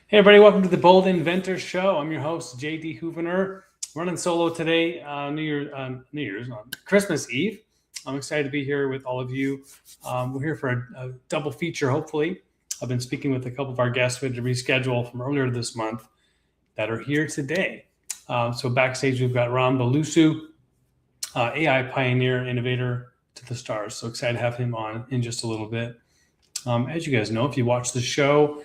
Hey everybody, welcome to the Bold Inventor Show. I'm your host, JD Houvener. Running solo today, Christmas Eve. I'm excited to be here with all of you. We're here for a double feature, hopefully. I've been speaking with a couple of our guests we had to reschedule from earlier this month that are here today. So backstage, we've got Ram Bulusu, AI pioneer, innovator to the stars. So excited to have him on in just a little bit. As you guys know, if you watch the show,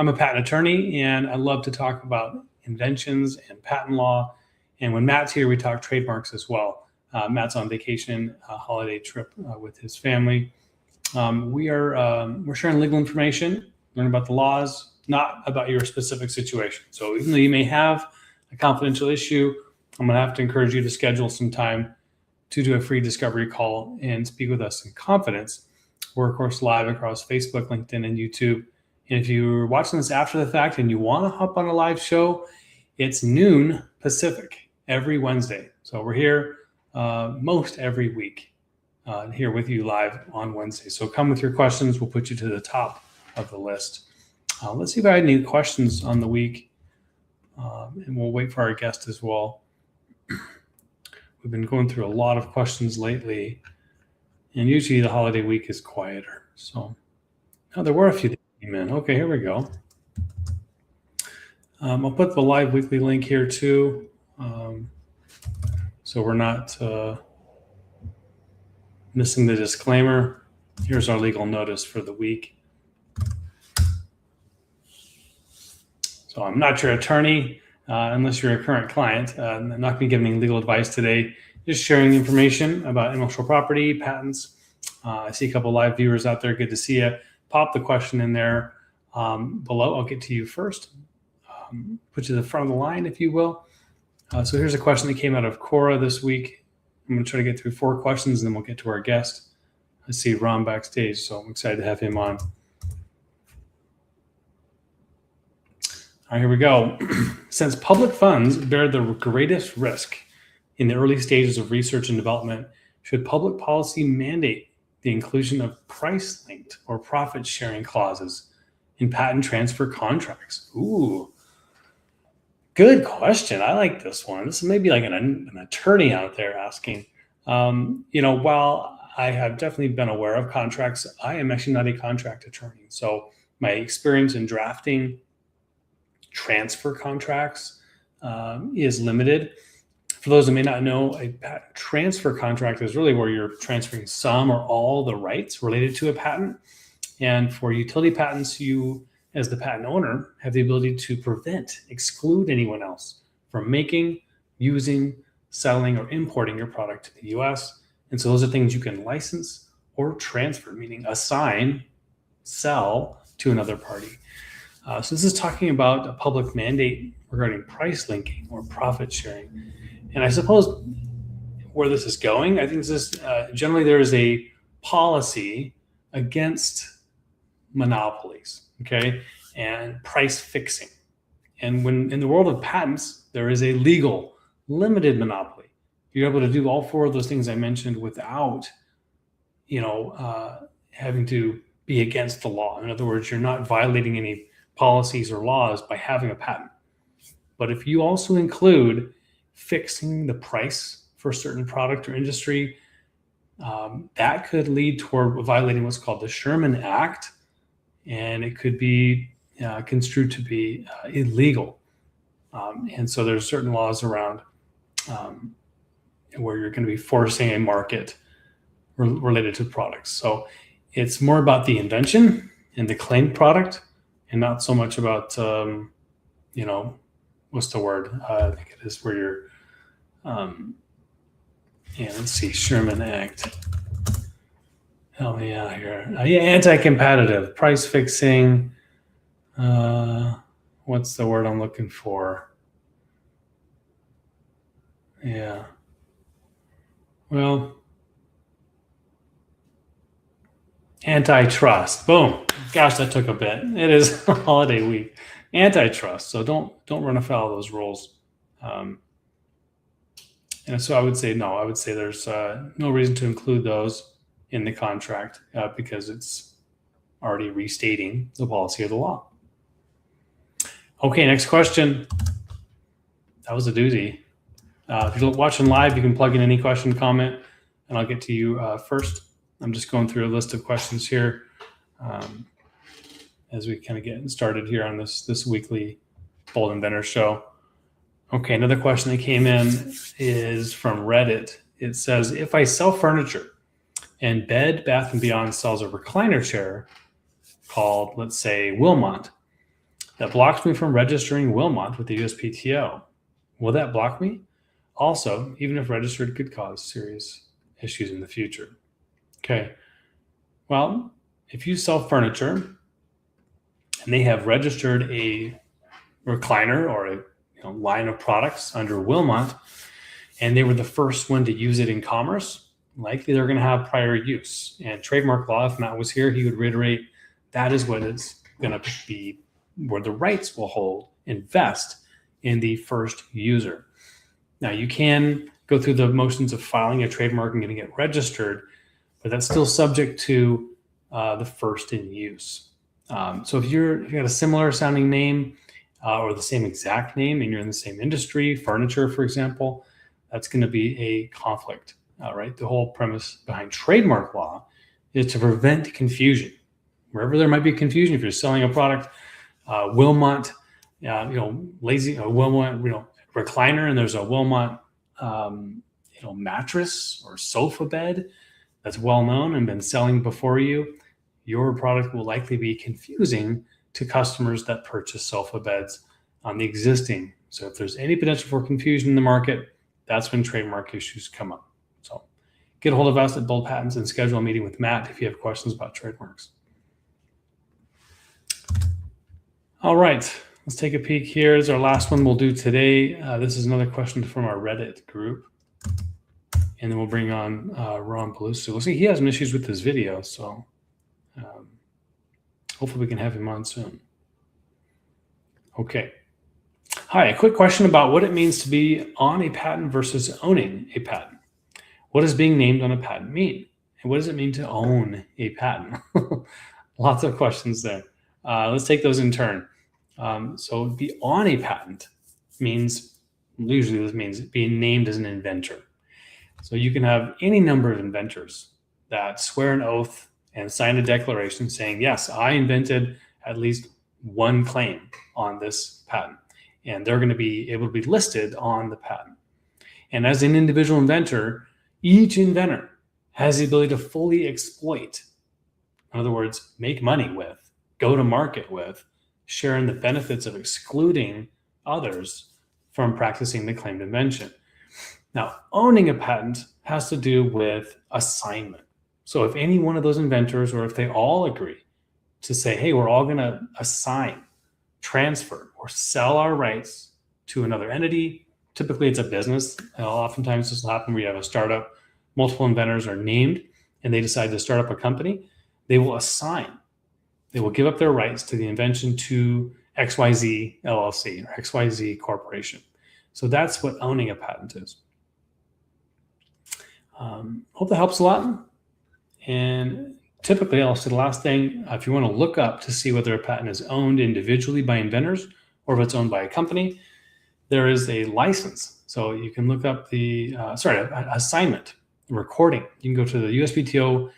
I'm a patent attorney, and I love to talk about inventions and patent law. And when Matt's here, we talk trademarks as well. Matt's on vacation, a holiday trip with his family. We're sharing legal information, learn about the laws, not about your specific situation. So even though you may have a confidential issue, I'm going to have to encourage you to schedule some time to do a free discovery call and speak with us in confidence. We're, of course, live across Facebook, LinkedIn, and YouTube. And if you're watching this after the fact and you want to hop on a live show, it's noon Pacific every Wednesday. So we're here most every week here with you live on Wednesday. So come with your questions. We'll put you to the top of the list. Let's see if I had any questions on the week. And we'll wait for our guest as well. We've been going through a lot of questions lately. And usually the holiday week is quieter. So there were a few that came in. Okay, here we go. I'll put the live weekly link here too. So we're not missing the disclaimer. Here's our legal notice for the week. So I'm not your attorney unless you're a current client. I'm not going to be giving legal advice today. Just sharing information about intellectual property, patents. I see a couple live viewers out there. Good to see you. Pop the question in there below. I'll get to you first. Put you to the front of the line, if you will. So here's a question that came out of Cora this week. I'm going to try to get through 4 questions, and then we'll get to our guest. I see Ron backstage, so I'm excited to have him on. All right, here we go. Since public funds bear the greatest risk in the early stages of research and development, should public policy mandate the inclusion of price-linked or profit-sharing clauses in patent transfer contracts? Ooh, good question. I like this one. This is maybe like an attorney out there asking. While I have definitely been aware of contracts, I am actually not a contract attorney. So my experience in drafting transfer contracts is limited. For those that may not know, a patent transfer contract is really where you're transferring some or all the rights related to a patent. And for utility patents, you, as the patent owner, have the ability to exclude anyone else from making, using, selling, or importing your product to the US. And so those are things you can license or transfer, meaning assign, sell to another party. So this is talking about a public mandate regarding price linking or profit sharing. And I suppose where this is going, I think this is generally there is a policy against monopolies, okay, and price fixing. And when in the world of patents, there is a legal limited monopoly. You're able to do all 4 of those things I mentioned without, having to be against the law. In other words, you're not violating any policies or laws by having a patent. But if you also include fixing the price for a certain product or industry, that could lead toward violating what's called the Sherman Act, and it could be construed to be illegal. And so there's certain laws around where you're going to be forcing a market related to products. So it's more about the invention and the claimed product, and not so much about, what's the word? I think it is where you're, let's see, Sherman Act. Help me out here. Anti-competitive, price fixing. What's the word I'm looking for? Yeah. Well, antitrust. Boom. Gosh, that took a bit. It is a holiday week. Antitrust. So don't run afoul of those rules. And so I would say no. I would say there's no reason to include those in the contract because it's already restating the policy of the law. Okay, next question. That was a doozy. If you're watching live, you can plug in any question, comment, and I'll get to you first. I'm just going through a list of questions here as we kind of get started here on this weekly Bold Inventor Show. Okay, another question that came in is from Reddit. It says, if I sell furniture and Bed Bath & Beyond sells a recliner chair called, let's say, Wilmot, that blocks me from registering Wilmot with the USPTO, will that block me? Also, even if registered, could cause serious issues in the future. Okay, well, if you sell furniture and they have registered a recliner or a line of products under Wilmot, and they were the first one to use it in commerce, likely they're going to have prior use. And trademark law, if Matt was here, he would reiterate that is what it's going to be, where the rights will hold, invest in the first user. Now, you can go through the motions of filing a trademark and getting it registered, but that's still subject to the first in use. So if you got a similar sounding name or the same exact name and you're in the same industry, furniture, for example, that's going to be a conflict, right? The whole premise behind trademark law is to prevent confusion. Wherever there might be confusion, if you're selling a product, Wilmot, Wilmot, recliner, and there's a Wilmot, mattress or sofa bed that's well known and been selling before you, your product will likely be confusing to customers that purchase sofa beds on the existing. So if there's any potential for confusion in the market, that's when trademark issues come up. So get a hold of us at Bold Patents and schedule a meeting with Matt if you have questions about trademarks. All right, let's take a peek here. This is our last one we'll do today. This is another question from our Reddit group. And then we'll bring on Ram Bulusu. We'll see, he has some issues with this video, so hopefully we can have him on soon. Okay. Hi, a quick question about what it means to be on a patent versus owning a patent. What does being named on a patent mean? And what does it mean to own a patent? Lots of questions there. Let's take those in turn. So be on a patent means, usually this means being named as an inventor. So you can have any number of inventors that swear an oath and sign a declaration saying, yes, I invented at least one claim on this patent. And they're going to be able to be listed on the patent. And as an individual inventor, each inventor has the ability to fully exploit, in other words, make money with, go to market with, sharing the benefits of excluding others from practicing the claimed invention. Now, owning a patent has to do with assignment. So if any one of those inventors, or if they all agree to say, hey, we're all going to assign, transfer, or sell our rights to another entity, typically it's a business. Oftentimes this will happen where you have a startup, multiple inventors are named, and they decide to start up a company. They will assign. They will give up their rights to the invention to XYZ LLC or XYZ Corporation. So that's what owning a patent is. Hope that helps a lot. And typically, I'll say the last thing, if you want to look up to see whether a patent is owned individually by inventors or if it's owned by a company, there is a license. So you can look up the, assignment, recording. You can go to the USPTO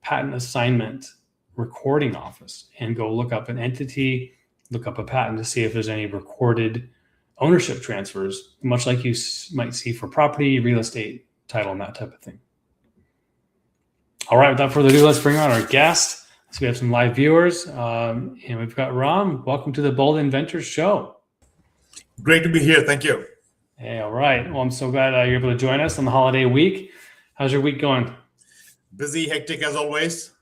patent assignment recording office and go look up an entity, look up a patent to see if there's any recorded ownership transfers, much like you might see for property, real estate, title, and that type of thing. All right, without further ado, let's bring on our guest. So we have some live viewers, and we've got Ram. Welcome to the Bold Inventor Show. Great to be here. Thank you. Hey, all right. Well, I'm so glad you're able to join us on the holiday week. How's your week going? Busy, hectic as always.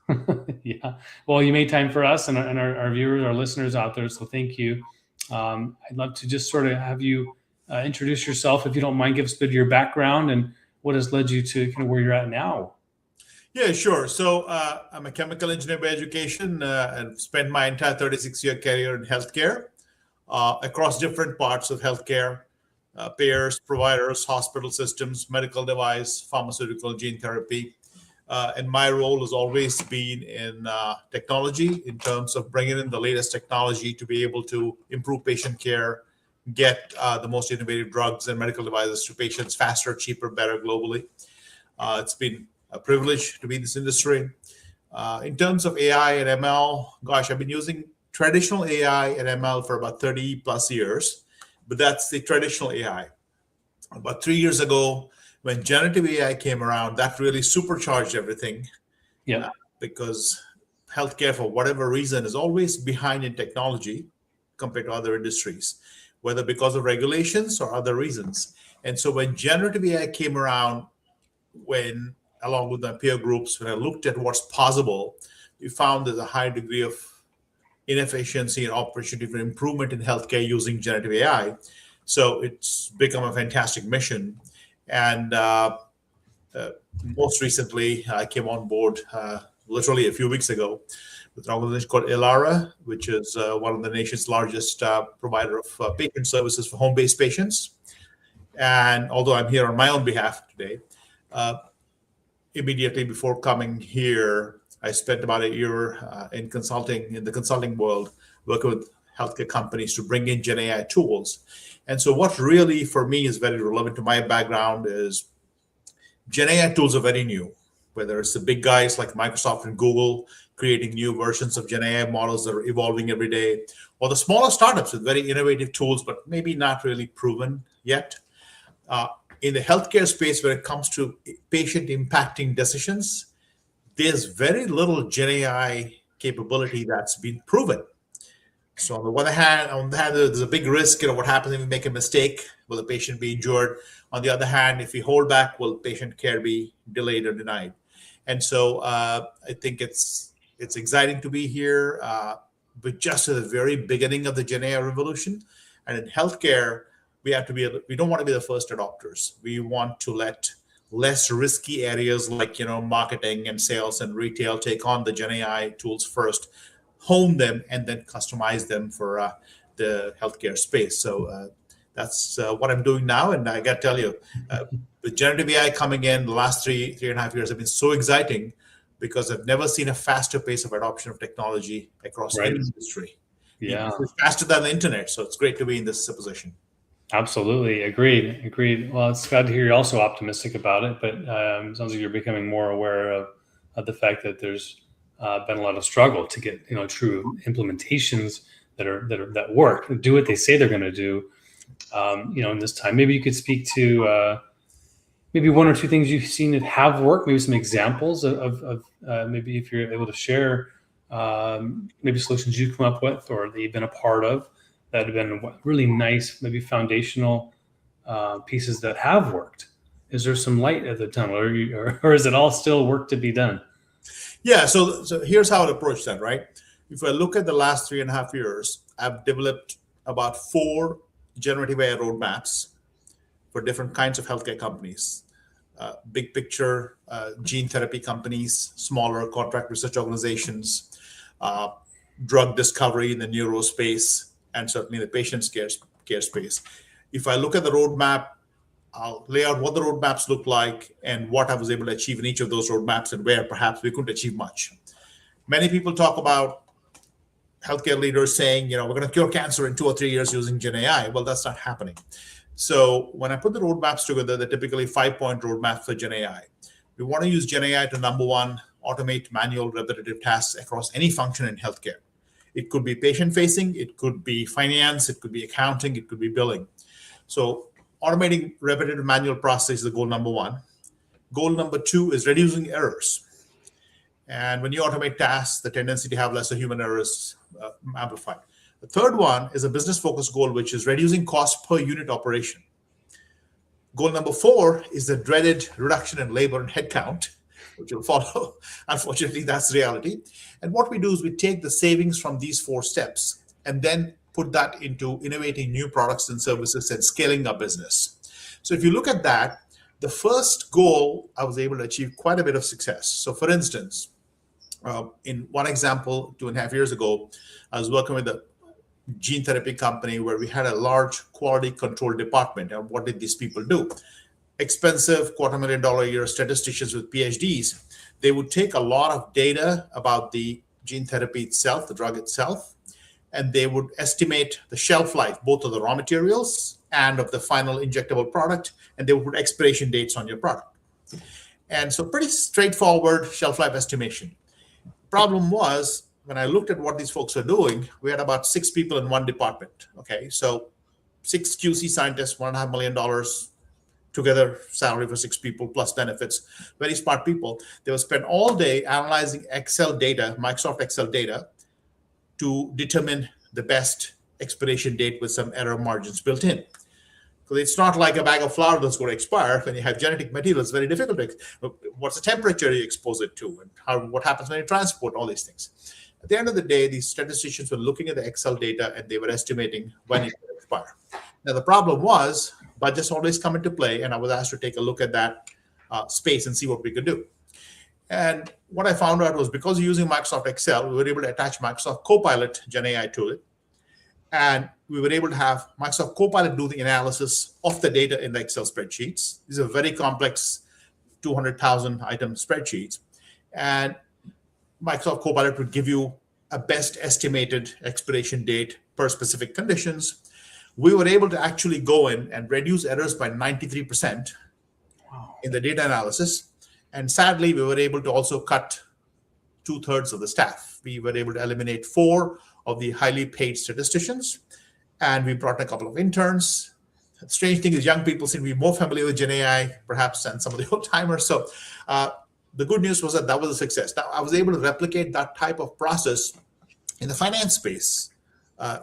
Yeah. Well, you made time for us and our viewers, our listeners out there. So thank you. I'd love to just sort of have you introduce yourself, if you don't mind. Give us a bit of your background and what has led you to kind of where you're at now. Yeah, sure. So I'm a chemical engineer by education and spent my entire 36-year career in healthcare across different parts of healthcare, payers, providers, hospital systems, medical device, pharmaceutical, gene therapy. And my role has always been in technology, in terms of bringing in the latest technology to be able to improve patient care, get the most innovative drugs and medical devices to patients faster, cheaper, better globally. It's been a privilege to be in this industry. In terms of AI and ML, gosh, I've been using traditional AI and ML for about 30 plus years, but that's the traditional AI. About 3 years ago, when generative AI came around, that really supercharged everything. Yeah. Because healthcare, for whatever reason, is always behind in technology compared to other industries, whether because of regulations or other reasons. And so when generative AI came around, when along with my peer groups, when I looked at what's possible, we found there's a high degree of inefficiency and opportunity for improvement in healthcare using generative AI. So it's become a fantastic mission. And most recently, I came on board literally a few weeks ago with an organization called Elara, which is one of the nation's largest provider of patient services for home-based patients. And although I'm here on my own behalf today, immediately before coming here, I spent about a year in the consulting world, working with healthcare companies to bring in Gen AI tools. And so what really, for me, is very relevant to my background is Gen AI tools are very new, whether it's the big guys like Microsoft and Google creating new versions of Gen AI models that are evolving every day, or the smaller startups with very innovative tools, but maybe not really proven yet. In the healthcare space, when it comes to patient impacting decisions, there's very little Gen AI capability that's been proven. So on the one hand, there's a big risk. What happens if we make a mistake? Will the patient be injured? On the other hand, if we hold back, will patient care be delayed or denied? And so I think it's exciting to be here, but just at the very beginning of the Gen AI revolution. And in healthcare, we don't want to be the first adopters. We want to let less risky areas like marketing and sales and retail take on the Gen AI tools first, hone them, and then customize them for the healthcare space. So that's what I'm doing now. And I got to tell you, with generative AI coming in the last three and a half years have been so exciting, because I've never seen a faster pace of adoption of technology across any industry. Yeah. It's faster than the internet. So it's great to be in this position. Absolutely. Agreed. Well, it's glad to hear you're also optimistic about it, but it sounds like you're becoming more aware of the fact that there's been a lot of struggle to get true implementations that work, do what they say they're going to do. In this time, maybe you could speak to maybe one or two things you've seen that have worked, maybe some examples of maybe if you're able to share maybe solutions you've come up with or that you've been a part of that have been really nice, maybe foundational pieces that have worked. Is there some light at the tunnel, or is it all still work to be done? Yeah, so here's how I'd approach that, right? If I look at the last 3.5 years, I've developed about 4 generative AI roadmaps for different kinds of healthcare companies. Big picture, gene therapy companies, smaller contract research organizations, drug discovery in the neuro space, and certainly the patient care space. If I look at the roadmap, I'll lay out what the roadmaps look like and what I was able to achieve in each of those roadmaps and where perhaps we couldn't achieve much. Many people talk about healthcare leaders saying, we're going to cure cancer in 2 or 3 years using Gen AI. Well, that's not happening. So when I put the roadmaps together, they're typically 5-point roadmaps for Gen AI. We want to use Gen AI to, number one, automate manual repetitive tasks across any function in healthcare. It could be patient-facing, it could be finance, it could be accounting, it could be billing. So automating repetitive manual processes is the goal number one. Goal number 2 is reducing errors. And when you automate tasks, the tendency to have lesser human errors amplified. The third one is a business-focused goal, which is reducing cost per unit operation. Goal number 4 is the dreaded reduction in labor and headcount, which will follow. Unfortunately, that's reality. And what we do is we take the savings from these 4 steps and then put that into innovating new products and services and scaling our business. So if you look at that, the first goal, I was able to achieve quite a bit of success. So for instance, in one example, 2.5 years ago, I was working with a gene therapy company where we had a large quality control department. And what did these people do? expensive $250,000 a year statisticians with PhDs, they would take a lot of data about the gene therapy itself, the drug itself, and they would estimate the shelf life, both of the raw materials and of the final injectable product, and they would put expiration dates on your product. And so pretty straightforward shelf life estimation. Problem was, when I looked at what these folks were doing, we had about 6 people in one department. Okay, so 6 QC scientists, $1.5 million together, salary for 6 people plus benefits, very smart people. They would spend all day analyzing Excel data, Microsoft Excel data, to determine the best expiration date with some error margins built in. Because it's not like a bag of flour that's going to expire. When you have genetic material, it's very difficult to, what's the temperature you expose it to, and what happens when you transport, all these things. At the end of the day, these statisticians were looking at the Excel data and they were estimating when it would expire. Now, the problem was budgets always come into play, and I was asked to take a look at that space and see what we could do. And what I found out was, because using Microsoft Excel, we were able to attach Microsoft Copilot Gen AI to it. And we were able to have Microsoft Copilot do the analysis of the data in the Excel spreadsheets. These are very complex 200,000 item spreadsheets. And Microsoft Copilot would give you a best estimated expiration date per specific conditions. We were able to actually go in and reduce errors by 93% in the data analysis. And sadly, we were able to also cut 2/3 of the staff. We were able to eliminate 4 of the highly paid statisticians, and we brought a couple of interns. The strange thing is, young people seem to be more familiar with Gen AI, perhaps, than some of the old timers. So the good news was that was a success. Now, I was able to replicate that type of process in the finance space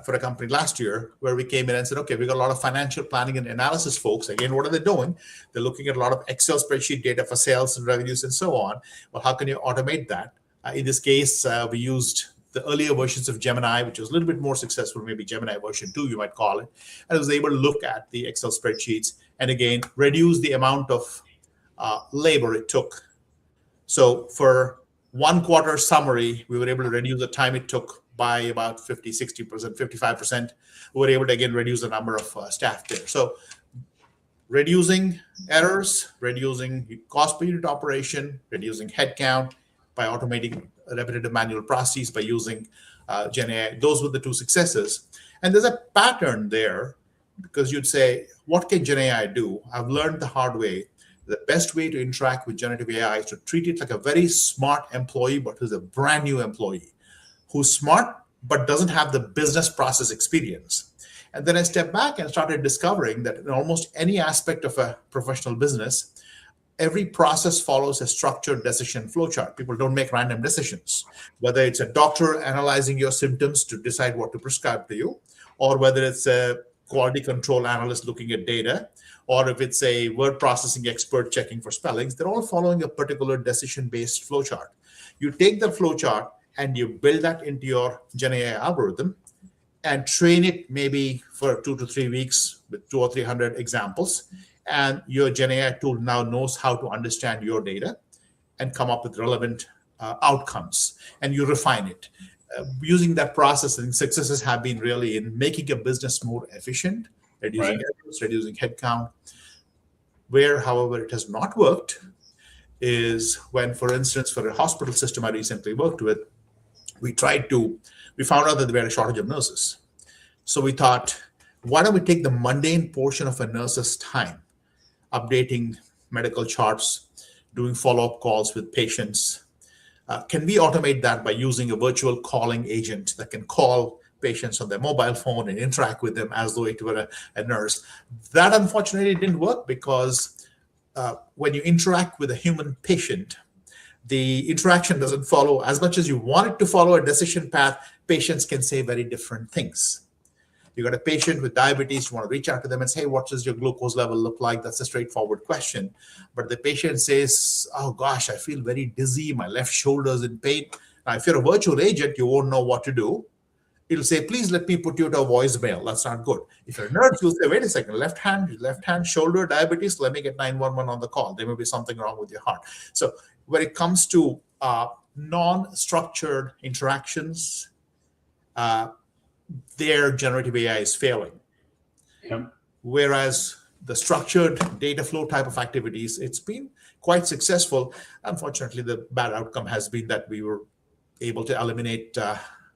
for a company last year, where we came in and said, okay, we got a lot of financial planning and analysis folks. Again, what are they doing? They're looking at a lot of Excel spreadsheet data for sales and revenues and so on. Well, how can you automate that? In this case, we used the earlier versions of Gemini, which was a little bit more successful, maybe Gemini version 2, you might call it. And I was able to look at the Excel spreadsheets and, again, reduce the amount of labor it took. So for 1 quarter summary, we were able to reduce the time it took by about 50, 60%, 55%. We were able to, again, reduce the number of staff there. So reducing errors, reducing cost per unit operation, reducing headcount by automating repetitive manual processes, by using Gen AI. Those were the 2 successes. And there's a pattern there, because you'd say, what can Gen AI do? I've learned the hard way. The best way to interact with generative AI is to treat it like a very smart employee, but who's a brand new employee, who's smart, but doesn't have the business process experience. And then I stepped back and started discovering that in almost any aspect of a professional business, every process follows a structured decision flowchart. People don't make random decisions. Whether it's a doctor analyzing your symptoms to decide what to prescribe to you, or whether it's a quality control analyst looking at data, or if it's a word processing expert checking for spellings, they're all following a particular decision-based flowchart. You take the flowchart and you build that into your Gen AI algorithm and train it maybe for 2 to 3 weeks with 200 or 300 examples. And your Gen AI tool now knows how to understand your data and come up with relevant outcomes, and you refine it. Using that process, and successes have been really in making a business more efficient, reducing errors, reducing headcount. Where, however, it has not worked is when, for instance, for a hospital system I recently worked with, we found out that we had a shortage of nurses. So we thought, why don't we take the mundane portion of a nurse's time, updating medical charts, doing follow-up calls with patients? Can we automate that by using a virtual calling agent that can call patients on their mobile phone and interact with them as though it were a nurse? That, unfortunately, didn't work, because when you interact with a human patient, the interaction doesn't follow as much as you want it to follow a decision path. Patients can say very different things. You got a patient with diabetes, you want to reach out to them and say, hey, what does your glucose level look like? That's a straightforward question. But the patient says, oh gosh, I feel very dizzy, my left shoulder's in pain. Now, if you're a virtual agent, you won't know what to do. It'll say, please let me put you to a voicemail. That's not good. If you're a nurse, you'll say, wait a second, left hand, shoulder, diabetes, let me get 911 on the call. There may be something wrong with your heart. So when it comes to non-structured interactions, their generative AI is failing. Yep. Whereas the structured data flow type of activities, it's been quite successful. Unfortunately, the bad outcome has been that we were able to eliminate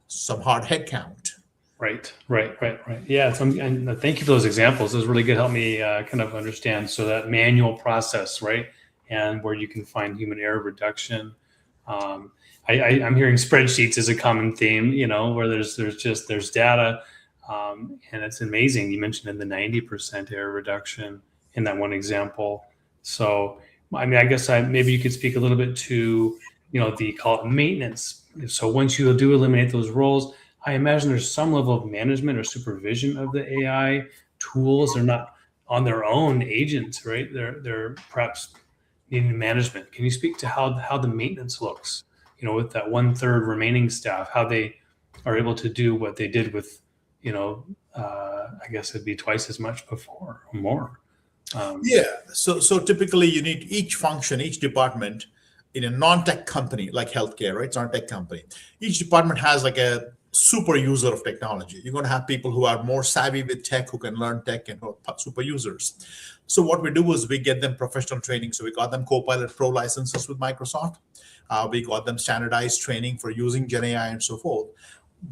some hard headcount. Right. Yeah. And thank you for those examples. Those really good. Help me kind of understand. So that manual process, right, and where you can find human error reduction. I'm hearing spreadsheets as a common theme. Where there's data, and it's amazing. You mentioned in the 90% error reduction in that one example. So I guess maybe you could speak a little bit to the call it maintenance. So once you do eliminate those roles, I imagine there's some level of management or supervision of the AI tools. They're not on their own agents, right? They're perhaps needing management. Can you speak to how the maintenance looks, with that 1/3 remaining staff, how they are able to do what they did with, I guess it'd be twice as much before or more. So typically you need each function, each department in a non-tech company like healthcare, right? It's not a tech company. Each department has like a super user of technology. You're going to have people who are more savvy with tech, who can learn tech, and who are super users. So what we do is we get them professional training. So we got them Copilot Pro licenses with Microsoft. We got them standardized training for using Gen AI and so forth.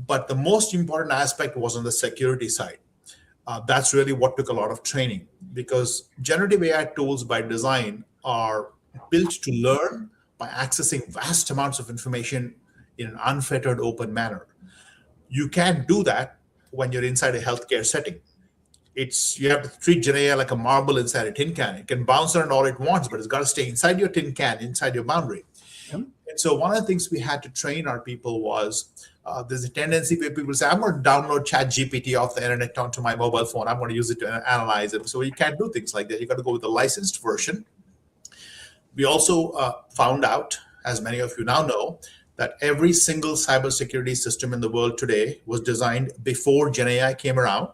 But the most important aspect was on the security side. That's really what took a lot of training, because generative AI tools by design are built to learn by accessing vast amounts of information in an unfettered, open manner. You can't do that when you're inside a healthcare setting. You have to treat Gen AI like a marble inside a tin can. It can bounce around all it wants, but it's got to stay inside your tin can, inside your boundary. Yep. And so one of the things we had to train our people was there's a tendency where people say, I'm going to download ChatGPT off the internet onto my mobile phone. I'm going to use it to analyze it. So you can't do things like that. You got to go with the licensed version. We also found out, as many of you now know, that every single cybersecurity system in the world today was designed before Gen AI came around.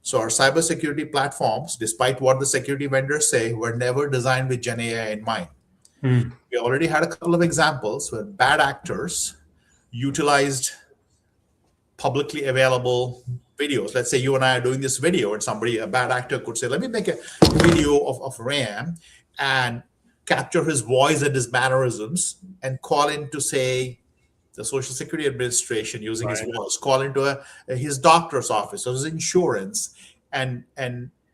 So our cybersecurity platforms, despite what the security vendors say, were never designed with Gen AI in mind. We already had a couple of examples where bad actors utilized publicly available videos. Let's say you and I are doing this video, and a bad actor could say, let me make a video of Ram and capture his voice and his mannerisms and call in to, say, the Social Security Administration using his voice, call into his doctor's office or his insurance, and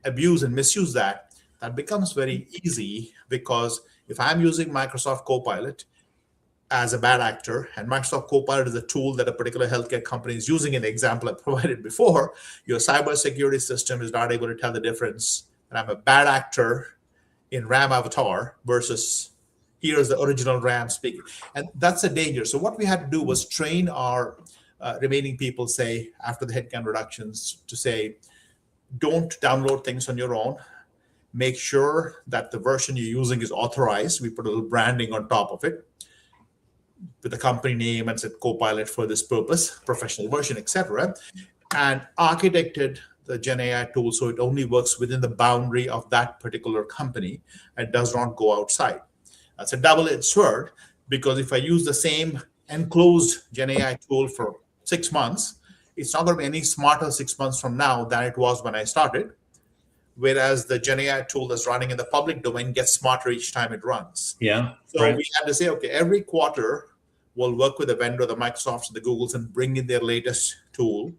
abuse and misuse that. That becomes very easy, because if I'm using Microsoft Copilot as a bad actor, and Microsoft Copilot is a tool that a particular healthcare company is using in the example I provided before, your cybersecurity system is not able to tell the difference that I'm a bad actor in Ram Avatar versus here's the original Ram speaking. And that's a danger. So what we had to do was train our remaining people, say, after the headcount reductions, to say, don't download things on your own. Make sure that the version you're using is authorized. We put a little branding on top of it with the company name and said Copilot for this purpose, professional version, etc. And architected the Gen AI tool so it only works within the boundary of that particular company and does not go outside. That's a double-edged sword, because if I use the same enclosed Gen AI tool for 6 months, it's not going to be any smarter 6 months from now than it was when I started. Whereas the Gen AI tool that's running in the public domain gets smarter each time it runs. Yeah. So we had to say, okay, every quarter we'll work with the vendor, the Microsofts, the Googles, and bring in their latest tool.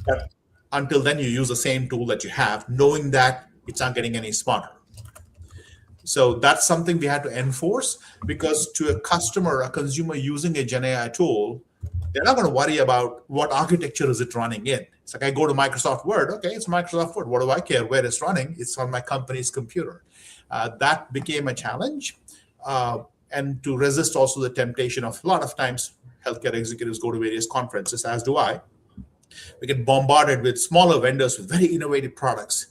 But until then, you use the same tool that you have, knowing that it's not getting any smarter. So that's something we had to enforce, because to a customer, a consumer using a Gen AI tool, they're not going to worry about what architecture is it running in. It's like I go to Microsoft Word. Okay, it's Microsoft Word. What do I care where it's running? It's on my company's computer. That became a challenge. And to resist also the temptation of, a lot of times, healthcare executives go to various conferences, as do I. We get bombarded with smaller vendors with very innovative products.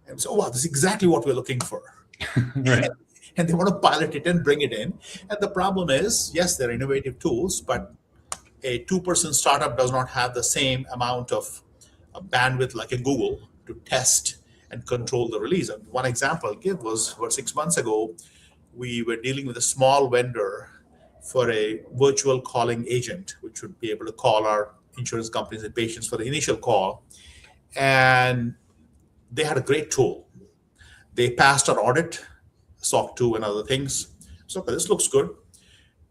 And so, wow, this is exactly what we're looking for. Right. And they want to pilot it and bring it in. And the problem is, yes, they're innovative tools, but a 2-person startup does not have the same amount of bandwidth like a Google to test and control the release. And one example I'll give was, about 6 months ago, we were dealing with a small vendor for a virtual calling agent, which would be able to call our insurance companies and patients for the initial call. And they had a great tool. They passed our audit, SOC 2 and other things. So okay, this looks good.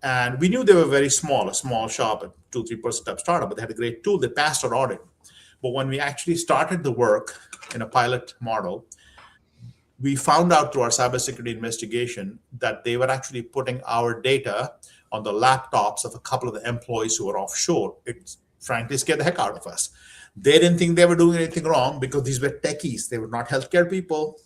And we knew they were very small, a small shop, a 2-3% type startup, but they had a great tool. They passed our audit. But when we actually started the work in a pilot model, we found out through our cybersecurity investigation that they were actually putting our data on the laptops of a couple of the employees who were offshore. It frankly scared the heck out of us. They didn't think they were doing anything wrong because these were techies. They were not healthcare people.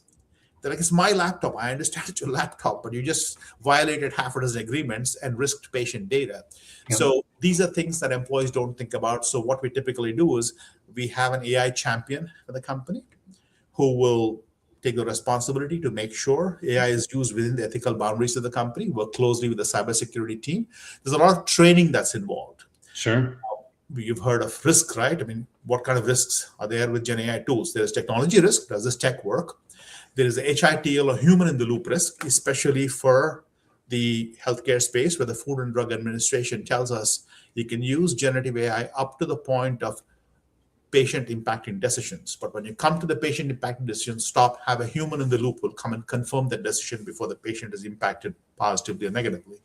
They're like, it's my laptop. I understand it's your laptop, but you just violated half a dozen agreements and risked patient data. Yep. So these are things that employees don't think about. So what we typically do is we have an AI champion for the company who will take the responsibility to make sure AI is used within the ethical boundaries of the company, work closely with the cybersecurity team. There's a lot of training that's involved. Sure. You've heard of risk, right? I mean, what kind of risks are there with Gen AI tools? There's technology risk. Does this tech work? There is a HITL or human in the loop risk, especially for the healthcare space where the Food and Drug Administration tells us you can use generative AI up to the point of patient impacting decisions. But when you come to the patient impacting decisions, stop, have a human in the loop will come and confirm that decision before the patient is impacted positively or negatively.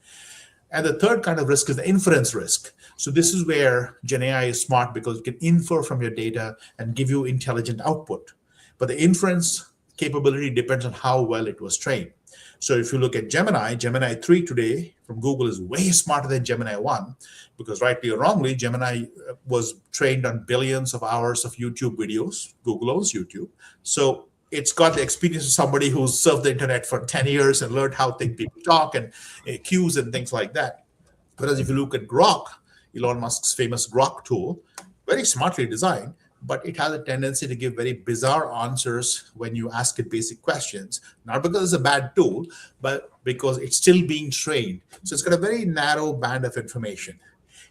And the third kind of risk is the inference risk. So this is where Gen AI is smart because it can infer from your data and give you intelligent output. But the inference capability depends on how well it was trained. So if you look at Gemini 3 today from Google is way smarter than Gemini 1 because rightly or wrongly, Gemini was trained on billions of hours of YouTube videos. Google owns YouTube. So it's got the experience of somebody who's surfed the internet for 10 years and learned how people talk and cues and things like that. Whereas if you look at Grok, Elon Musk's famous Grok tool, very smartly designed, but it has a tendency to give very bizarre answers when you ask it basic questions, not because it's a bad tool, but because it's still being trained. So it's got a very narrow band of information.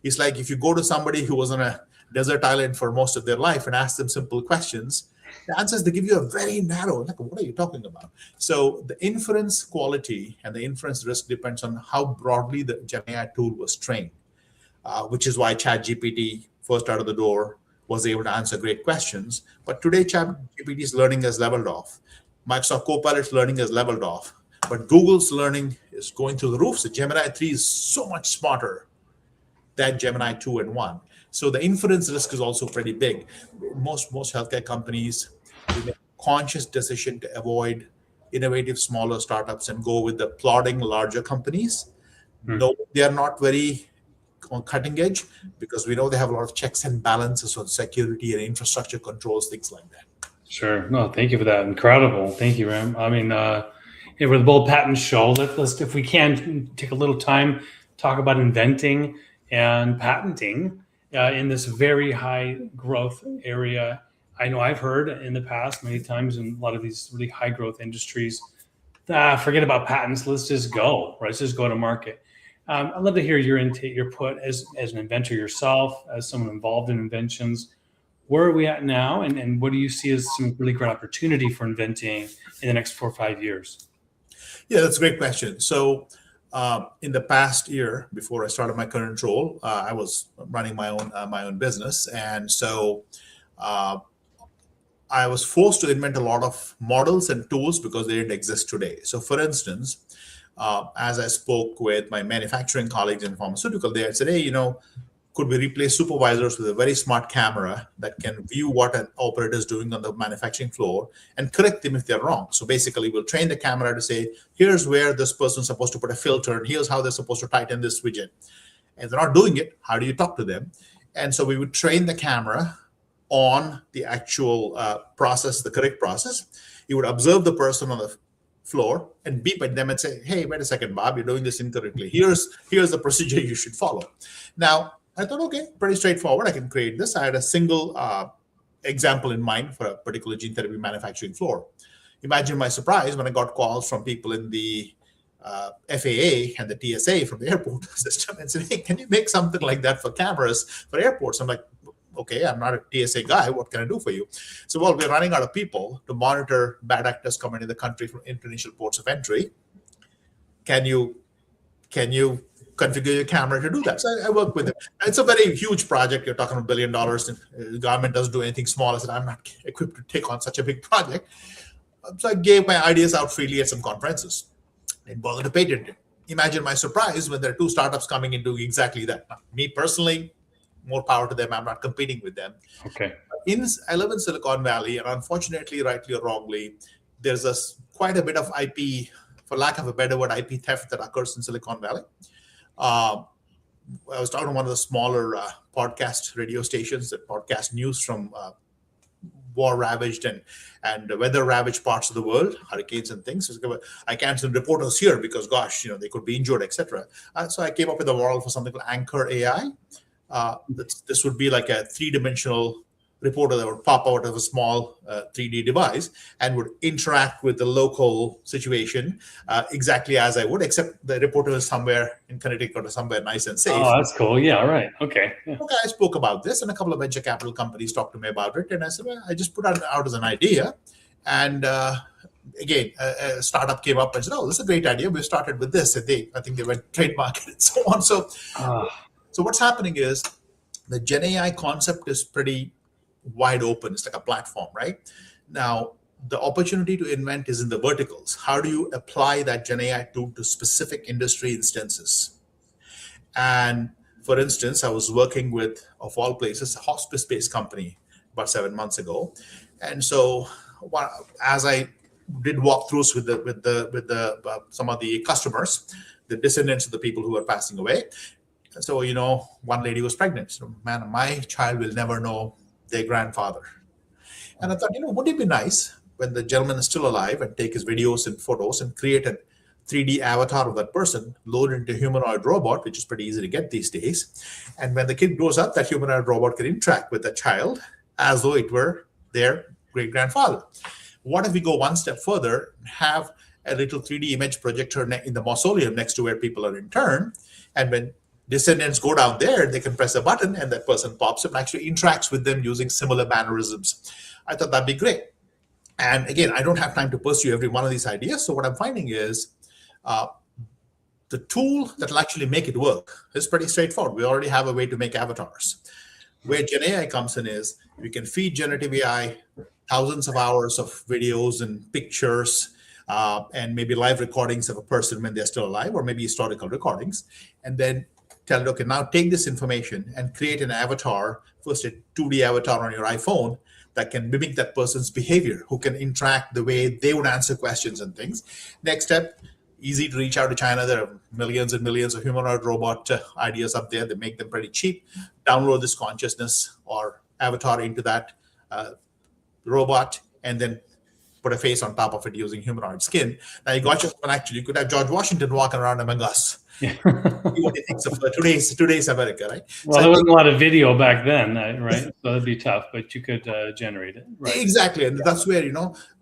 It's like if you go to somebody who was on a desert island for most of their life and ask them simple questions, the answers they give you are very narrow. Like, what are you talking about? So the inference quality and the inference risk depends on how broadly the Gen AI tool was trained, which is why ChatGPT, first out of the door, was able to answer great questions. But today, ChatGPT's learning has leveled off. Microsoft Copilot's learning has leveled off. But Google's learning is going through the roof. So Gemini 3 is so much smarter than Gemini 2 and 1. So the inference risk is also pretty big. Most healthcare companies make a conscious decision to avoid innovative, smaller startups and go with the plodding larger companies. No, they are not very on cutting edge because we know they have a lot of checks and balances on security and infrastructure controls, things like that. Sure. No, thank you for that. Incredible. Thank you, Ram. I mean, we're the Bold Patent Show. Let's, if we can, take a little time, talk about inventing and patenting in this very high growth area. I know I've heard in the past many times in a lot of these really high growth industries, forget about patents. Let's just go, right? Let's just go to market. I'd love to hear your input as an inventor yourself, as someone involved in inventions. Where are we at now, and what do you see as some really great opportunity for inventing in the next 4 or 5 years? Yeah, that's a great question. So in the past year, before I started my current role, I was running my own business, and so I was forced to invent a lot of models and tools because they didn't exist today. So for instance, as I spoke with my manufacturing colleagues in pharmaceutical, they said, hey, could we replace supervisors with a very smart camera that can view what an operator is doing on the manufacturing floor and correct them if they're wrong? So basically, we'll train the camera to say, here's where this person's supposed to put a filter, and here's how they're supposed to tighten this widget. And they're not doing it. How do you talk to them? And so we would train the camera on the actual process, the correct process. You would observe the person on the floor and beep at them and say, hey, wait a second, Bob, you're doing this incorrectly. Here's the procedure you should follow. Now, I thought, okay, pretty straightforward. I can create this. I had a single example in mind for a particular gene therapy manufacturing floor. Imagine my surprise when I got calls from people in the FAA and the TSA from the airport system and said, hey, can you make something like that for cameras for airports? I'm like, okay, I'm not a TSA guy. What can I do for you? So, well, we're running out of people to monitor bad actors coming in the country from international ports of entry. Can you configure your camera to do that? So I work with it. It's a very huge project. You're talking $1 billion. And the government doesn't do anything small. I said, I'm not equipped to take on such a big project. So I gave my ideas out freely at some conferences. Didn't bother to patent it. Imagine my surprise when there are two startups coming in doing exactly that. Now, me personally, more power to them. I'm not competing with them. Okay. I live in Silicon Valley, and unfortunately, rightly or wrongly, there's quite a bit of IP, for lack of a better word, IP theft that occurs in Silicon Valley. I was talking to one of the smaller podcast radio stations that podcast news from war-ravaged and weather-ravaged parts of the world, hurricanes and things. I can't send reporters here because, gosh, they could be injured, etc. So I came up with a model for something called Anchor AI. This would be like a three-dimensional reporter that would pop out of a small 3D device and would interact with the local situation exactly as I would, except the reporter is somewhere in Connecticut or somewhere nice and safe. Oh, that's cool. Yeah, right. Okay. Yeah. Okay, I spoke about this, and a couple of venture capital companies talked to me about it, and I said, well, I just put it out as an idea. And again, a startup came up and said, oh, this is a great idea. We started with this. And I think they went trademark and so on. So what's happening is the Gen AI concept is pretty wide open. It's like a platform, right? Now, the opportunity to invent is in the verticals. How do you apply that Gen AI tool to specific industry instances? And for instance, I was working with, of all places, a hospice-based company about 7 months ago. And so as I did walkthroughs with some of the customers, the descendants of the people who were passing away. So, one lady was pregnant. So, man, my child will never know their grandfather. And I thought, wouldn't it be nice when the gentleman is still alive and take his videos and photos and create a 3D avatar of that person, load it into a humanoid robot, which is pretty easy to get these days. And when the kid grows up, that humanoid robot can interact with the child as though it were their great-grandfather. What if we go one step further and have a little 3D image projector in the mausoleum next to where people are interned, and when descendants go down there, they can press a button and that person pops up and actually interacts with them using similar mannerisms. I thought that'd be great. And again, I don't have time to pursue every one of these ideas. So what I'm finding is the tool that will actually make it work is pretty straightforward. We already have a way to make avatars. Where Gen AI comes in is we can feed generative AI thousands of hours of videos and pictures and maybe live recordings of a person when they're still alive, or maybe historical recordings, and then tell it, okay, now take this information and create an avatar, first a 2D avatar on your iPhone that can mimic that person's behavior, who can interact the way they would answer questions and things. Next step, easy to reach out to China. There are millions and millions of humanoid robot ideas up there. They make them pretty cheap. Download this consciousness or avatar into that robot and then put a face on top of it using humanoid skin. Now you got your one. Actually, you could have George Washington walking around among us. Yeah. What he thinks of today's America, right? Well, there wasn't a lot of video back then, right? So that'd be tough, but you could generate it. Right? Exactly, and that's where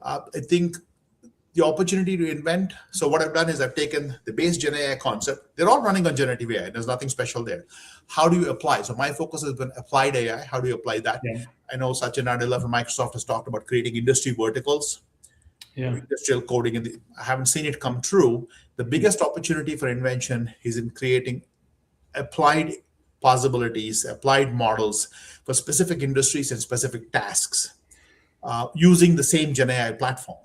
I think the opportunity to invent. So what I've done is I've taken the base Gen AI concept. They're all running on generative AI. There's nothing special there. How do you apply? So my focus has been applied AI. How do you apply that? Yeah. I know Sachin Nadella from Microsoft has talked about creating industry verticals. Yeah. Industrial coding, and I haven't seen it come true. The biggest opportunity for invention is in creating applied possibilities, applied models for specific industries and specific tasks using the same Gen AI platform.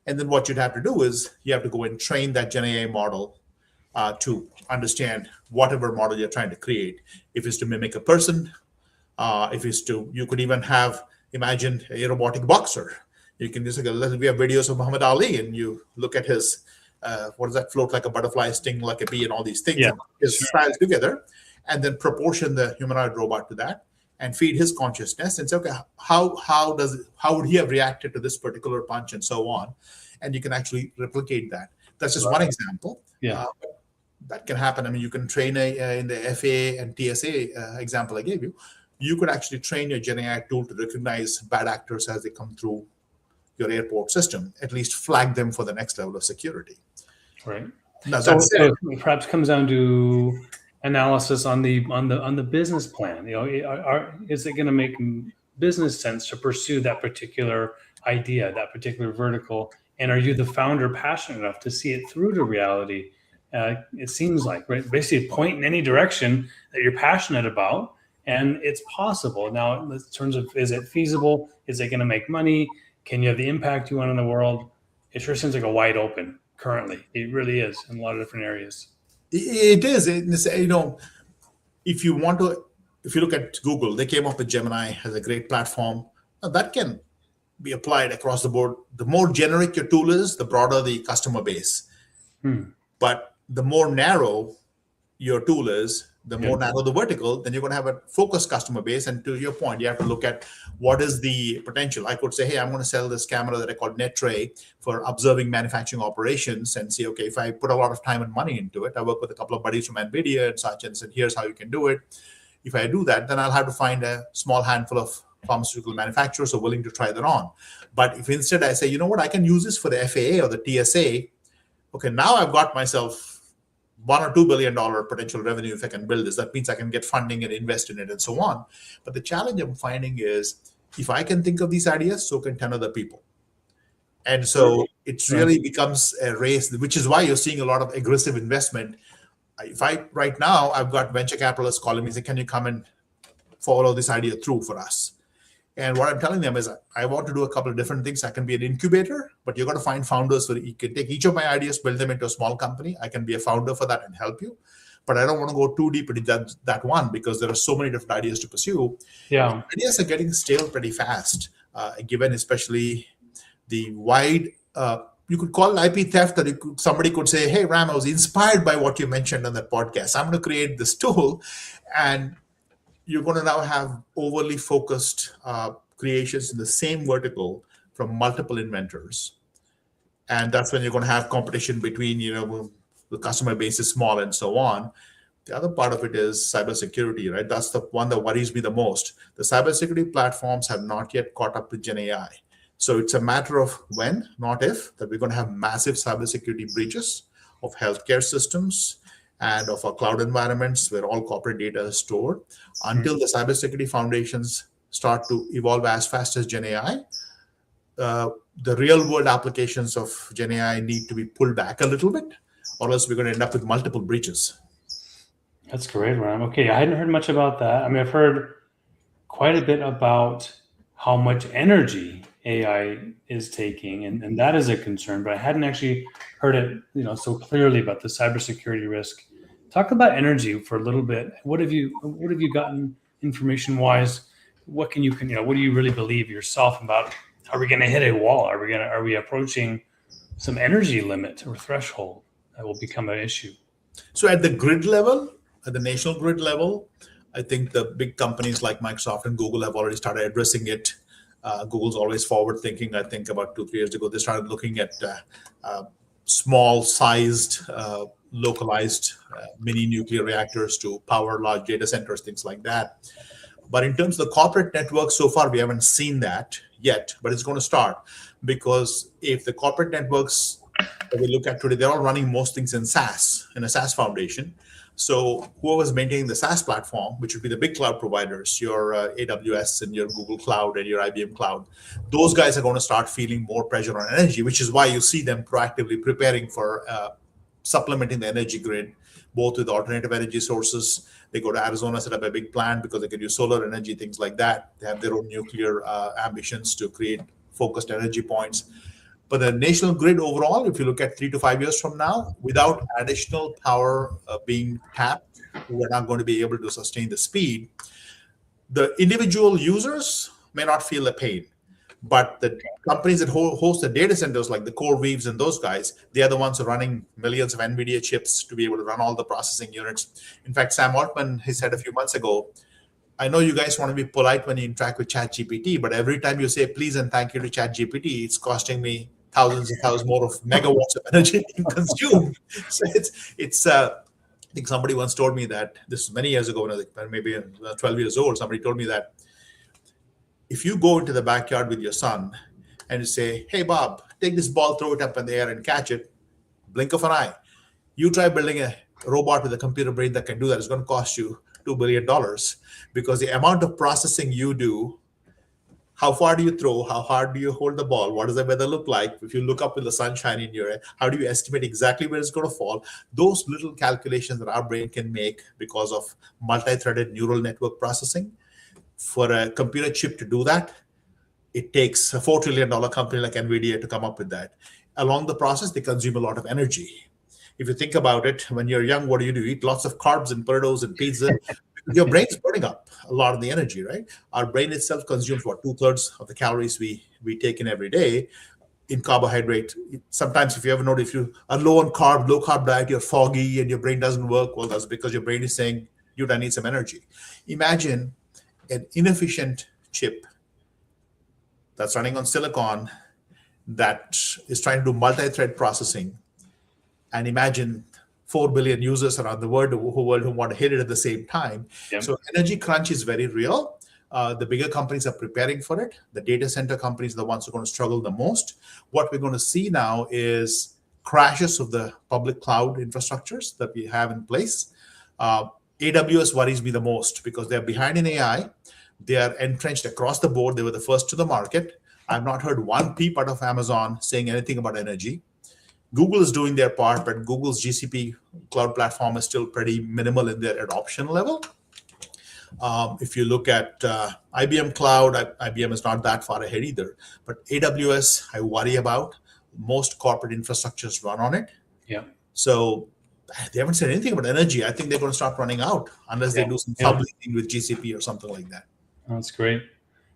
And then what you'd have to do is you have to go and train that Gen AI model to understand whatever model you're trying to create. If it's to mimic a person, if it's to, you could even imagine a robotic boxer. You can just, we have videos of Muhammad Ali, and you look at his, what does that, float like a butterfly, sting like a bee, and all these things, yeah, his styles together, and then proportion the humanoid robot to that, and feed his consciousness, and say, okay, how would he have reacted to this particular punch, and so on, and you can actually replicate that. That's just one example. Yeah, that can happen. I mean, you can train in the FAA and TSA example I gave you. You could actually train your Gen AI tool to recognize bad actors as they come through your airport system, at least flag them for the next level of security. Right. Now, so it perhaps comes down to analysis on the business plan. Is it going to make business sense to pursue that particular idea, that particular vertical? And are you, the founder, passionate enough to see it through to reality? It seems like, right? Basically, point in any direction that you're passionate about, and it's possible. Now, in terms of, is it feasible? Is it going to make money? can you have the impact you want in the world? It sure seems like a wide open currently. It really is in a lot of different areas. It is. If you want to, if you look at Google, they came up with Gemini as a great platform. Now, that can be applied across the board. The more generic your tool is, the broader the customer base. But the more narrow your tool is, the more narrow the vertical, then you're going to have a focused customer base. And to your point, you have to look at what is the potential. I could say, hey, I'm going to sell this camera that I call NetRay for observing manufacturing operations, and say, okay, if I put a lot of time and money into it, I work with a couple of buddies from NVIDIA and such, and said, here's how you can do it. If I do that, then I'll have to find a small handful of pharmaceutical manufacturers who are willing to try that on. But if instead I say, you know what, I can use this for the FAA or the TSA, okay, now I've got myself $1 or $2 billion potential revenue if I can build this. That means I can get funding and invest in it and so on. But the challenge I'm finding is, if I can think of these ideas, so can 10 other people. And so it really becomes a race, which is why you're seeing a lot of aggressive investment. Right now, I've got venture capitalists calling me, saying, can you come and follow this idea through for us? And what I'm telling them is, I want to do a couple of different things. I can be an incubator, but you're going to find founders where you can take each of my ideas, build them into a small company. I can be a founder for that and help you. But I don't want to go too deep into that one, because there are so many different ideas to pursue. Yeah. Ideas are getting stale pretty fast, given especially the wide, you could call it IP theft, or somebody could say, hey, Ram, I was inspired by what you mentioned on that podcast. I'm going to create this tool, and you're going to now have overly focused creations in the same vertical from multiple inventors. And that's when you're going to have competition between, the customer base is small and so on. The other part of it is cybersecurity, right? That's the one that worries me the most. The cybersecurity platforms have not yet caught up with Gen AI. So it's a matter of when, not if, that we're going to have massive cybersecurity breaches of healthcare systems and of our cloud environments where all corporate data is stored. Until the cybersecurity foundations start to evolve as fast as Gen AI, the real world applications of Gen AI need to be pulled back a little bit, or else we're going to end up with multiple breaches. That's great, Ram. Okay, I hadn't heard much about that. I mean, I've heard quite a bit about how much energy AI is taking, and that is a concern, but I hadn't actually heard it, so clearly about the cybersecurity risk. Talk about energy for a little bit. What have you gotten information wise? What do you really believe yourself about? Are we going to hit a wall? Are we approaching some energy limit or threshold that will become an issue? So at the grid level, at the national grid level, I think the big companies like Microsoft and Google have already started addressing it. Google's always forward thinking. I think about 2-3 years ago, they started looking at small sized, localized mini nuclear reactors to power large data centers, things like that. But in terms of the corporate network, so far, we haven't seen that yet, but it's going to start, because if the corporate networks that we look at today, they're all running most things in SaaS, in a SaaS foundation. So whoever's maintaining the SaaS platform, which would be the big cloud providers, your AWS and your Google Cloud and your IBM Cloud, those guys are going to start feeling more pressure on energy, which is why you see them proactively preparing for supplementing the energy grid, both with alternative energy sources. They go to Arizona, set up a big plant because they can use solar energy, things like that. They have their own nuclear ambitions to create focused energy points. But the national grid overall, if you look at 3 to 5 years from now, without additional power being tapped, we're not going to be able to sustain the speed. The individual users may not feel the pain, but the companies that host the data centers, like the CoreWeaves and those guys, they are the ones who are running millions of NVIDIA chips to be able to run all the processing units. In fact, Sam Altman, he said a few months ago, I know you guys want to be polite when you interact with ChatGPT, but every time you say please and thank you to ChatGPT, it's costing me thousands and thousands more of megawatts of energy being consumed. So I think somebody once told me that, this was many years ago, when I was maybe 12 years old, somebody told me that if you go into the backyard with your son and you say, hey, Bob, take this ball, throw it up in the air and catch it, blink of an eye. You try building a robot with a computer brain that can do that. It's going to cost you $2 billion, because the amount of processing you do, how far do you throw? How hard do you hold the ball? What does the weather look like? If you look up with the sunshine in your head, how do you estimate exactly where it's going to fall? Those little calculations that our brain can make because of multi-threaded neural network processing, for a computer chip to do that, it takes a $4 trillion company like NVIDIA to come up with that. Along the process, they consume a lot of energy. If you think about it, when you're young, what do? You eat lots of carbs and burritos and pizza. Your brain's burning up a lot of the energy, right? Our brain itself consumes what, 2/3 of the calories we take in every day in carbohydrate. Sometimes if you ever notice, if you are low on carb, low carb diet, you're foggy and your brain doesn't work, well, that's because your brain is saying, dude, I need some energy. Imagine an inefficient chip that's running on silicon that is trying to do multi-thread processing. And imagine 4 billion users around the world who want to hit it at the same time. Yep. So energy crunch is very real. The bigger companies are preparing for it. The data center companies are the ones who are going to struggle the most. What we're going to see now is crashes of the public cloud infrastructures that we have in place. AWS worries me the most because they're behind in AI. They are entrenched across the board. They were the first to the market. I've not heard one peep out of Amazon saying anything about energy. Google is doing their part, but Google's GCP cloud platform is still pretty minimal in their adoption level. If you look at IBM Cloud, IBM is not that far ahead either. But AWS, I worry about. Most corporate infrastructures run on it. Yeah. So they haven't said anything about energy. I think they're going to start running out unless they do some subletting with GCP or something like that. That's great.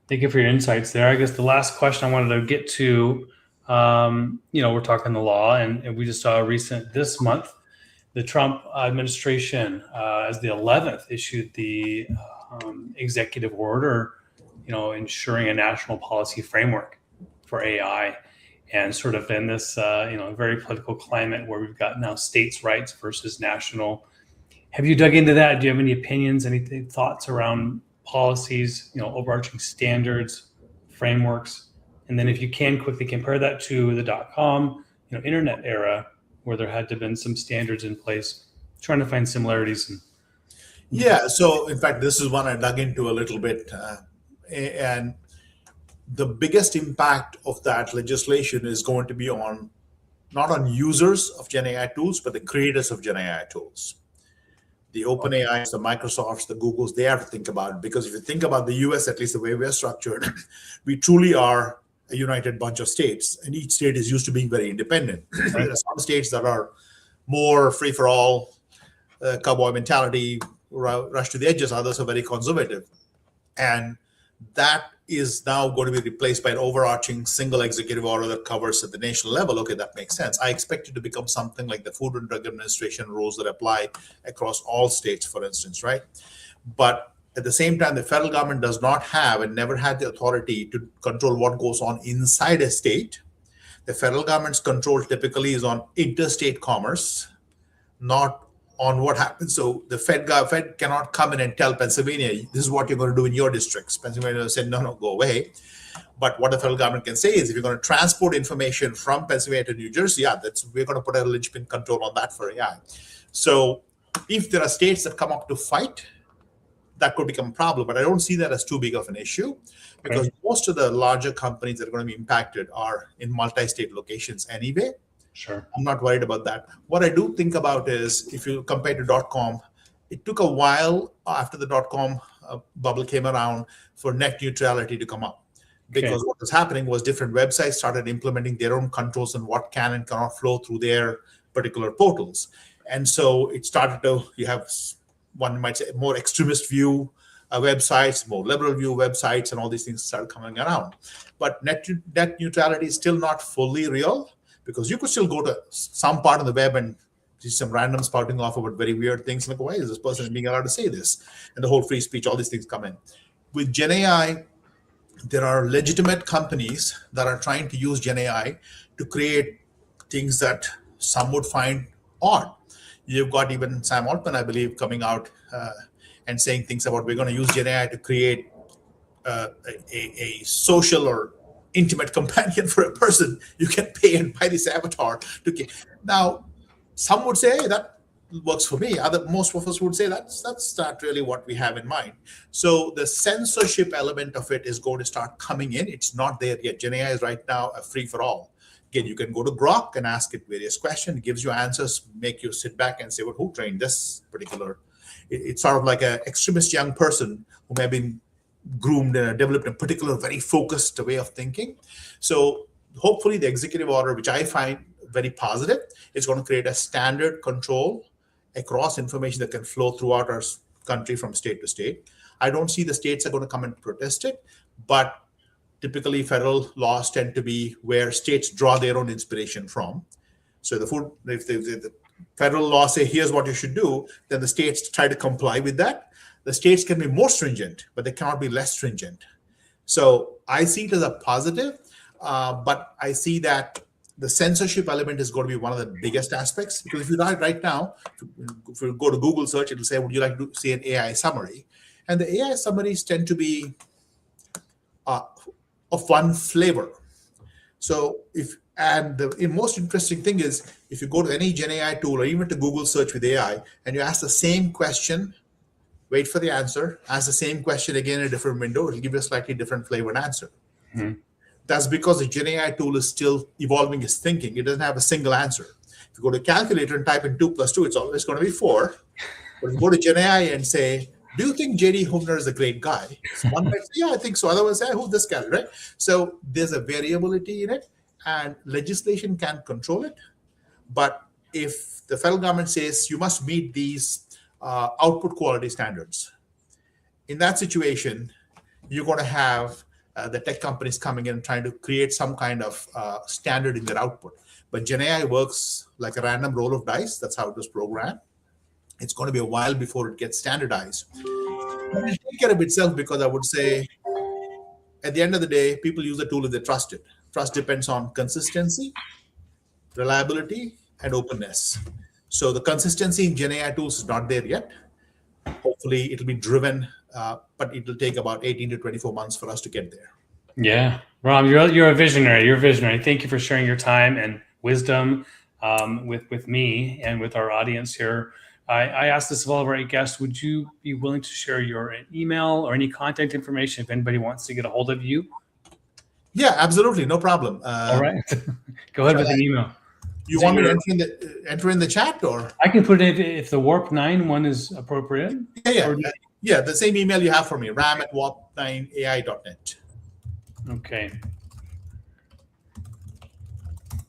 Thank you for your insights there. I guess the last question I wanted to get to, we're talking the law, and we just saw this month, the Trump administration, as the 11th, issued the executive order, ensuring a national policy framework for AI, and sort of in this, very political climate where we've got now states' rights versus national. Have you dug into that? Do you have any opinions, any thoughts around policies, overarching standards, frameworks? And then if you can quickly compare that to the .com, internet era, where there had to have been some standards in place, trying to find similarities. Yeah, so in fact, this is one I dug into a little bit. And the biggest impact of that legislation is going to be not on users of Gen AI tools, but the creators of Gen AI tools. The OpenAIs, the Microsofts, the Googles, they have to think about it. Because if you think about the US, at least the way we're structured, we truly are a united bunch of states, and each state is used to being very independent. Right. There are some states that are more free-for-all, cowboy mentality, rush to the edges. Others are very conservative. And that is now going to be replaced by an overarching single executive order that covers at the national level. Okay, that makes sense. I expect it to become something like the Food and Drug Administration rules that apply across all states, for instance, right? But at the same time, the federal government does not have and never had the authority to control what goes on inside a state. The federal government's control typically is on interstate commerce, not on what happens. So the Fed cannot come in and tell Pennsylvania, this is what you're going to do in your districts. Pennsylvania said, no, go away. But what the federal government can say is, if you're going to transport information from Pennsylvania to New Jersey, we're going to put a linchpin control on that for AI. So if there are states that come up to fight, that could become a problem, but I don't see that as too big of an issue, because most of the larger companies that are going to be impacted are in multi-state locations anyway. Sure. I'm not worried about that. What I do think about is, if you compare to .com, it took a while after the .com bubble came around for net neutrality to come up. Because what was happening was different websites started implementing their own controls on what can and cannot flow through their particular portals. And so it started to, you have, one might say, more extremist view websites, more liberal view websites, and all these things started coming around. But net neutrality is still not fully real, because you could still go to some part of the web and see some random spouting off about very weird things, like, why is this person being allowed to say this? And the whole free speech, all these things come in. With Gen AI, there are legitimate companies that are trying to use Gen AI to create things that some would find odd. You've got even Sam Altman, I believe, coming out and saying things about, we're going to use Gen AI to create a social or intimate companion for a person. You can pay and buy this avatar. Now, some would say, hey, that works for me. Most of us would say that's not really what we have in mind. So the censorship element of it is going to start coming in. It's not there yet. Gen AI is right now a free-for-all. Again, you can go to Grok and ask it various questions. It gives you answers, make you sit back and say, well, who trained this particular? It's sort of like an extremist young person who may have been groomed and developed a particular very focused way of thinking. So hopefully the executive order, which I find very positive, is going to create a standard control across information that can flow throughout our country from state to state. I don't see the states are going to come and protest it, but typically federal laws tend to be where states draw their own inspiration from. So if the federal laws say, here's what you should do, then the states try to comply with that. The states can be more stringent, but they cannot be less stringent. So I see it as a positive, but I see that the censorship element is going to be one of the biggest aspects, because if you write right now, if you go to Google search, it'll say, would you like to see an AI summary? And the AI summaries tend to be of one flavor. So the most interesting thing is, if you go to any Gen AI tool or even to Google search with AI and you ask the same question, wait for the answer, ask the same question again in a different window, it'll give you a slightly different flavored answer. Mm-hmm. That's because the Gen AI tool is still evolving its thinking. It doesn't have a single answer. If you go to a calculator and type in 2 + 2, it's always going to be 4. But if you go to Gen AI and say, do you think J.D. Houvener is a great guy? One might say, yeah, I think so. Otherwise, say, who's this guy, right? So there's a variability in it, and legislation can control it. But if the federal government says you must meet these output quality standards, in that situation, you're going to have the tech companies coming in and trying to create some kind of standard in their output. But Gen AI works like a random roll of dice. That's how it was programmed. It's going to be a while before it gets standardized. But it'll take care of itself, because I would say at the end of the day, people use the tool if they trust it. Trust depends on consistency, reliability, and openness. So the consistency in Gen AI tools is not there yet. Hopefully it'll be driven, but it'll take about 18 to 24 months for us to get there. Yeah. Ram, you're a visionary. You're a visionary. Thank you for sharing your time and wisdom with me and with our audience here. I asked this of all of our guests, would you be willing to share your email or any contact information if anybody wants to get a hold of you? Yeah, absolutely. No problem. All right. Go ahead with an email. You want me to enter in the chat, or? I can put it if the Warp 9 one is appropriate. Yeah, the same email you have for me, ram@warp9ai.net. Okay.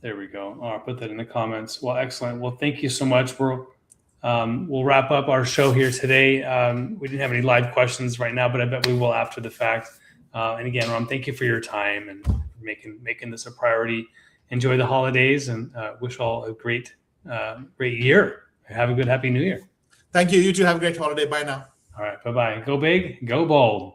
There we go. I'll put that in the comments. Well, excellent. Well, thank you so much. We'll wrap up our show here today. We didn't have any live questions right now, but I bet we will after the fact. And again, Ram, thank you for your time and making this a priority. Enjoy the holidays, and wish all a great year. Have a good, happy New Year. Thank you. You too. Have a great holiday. Bye now. All right. Bye-bye. Go big, go bold.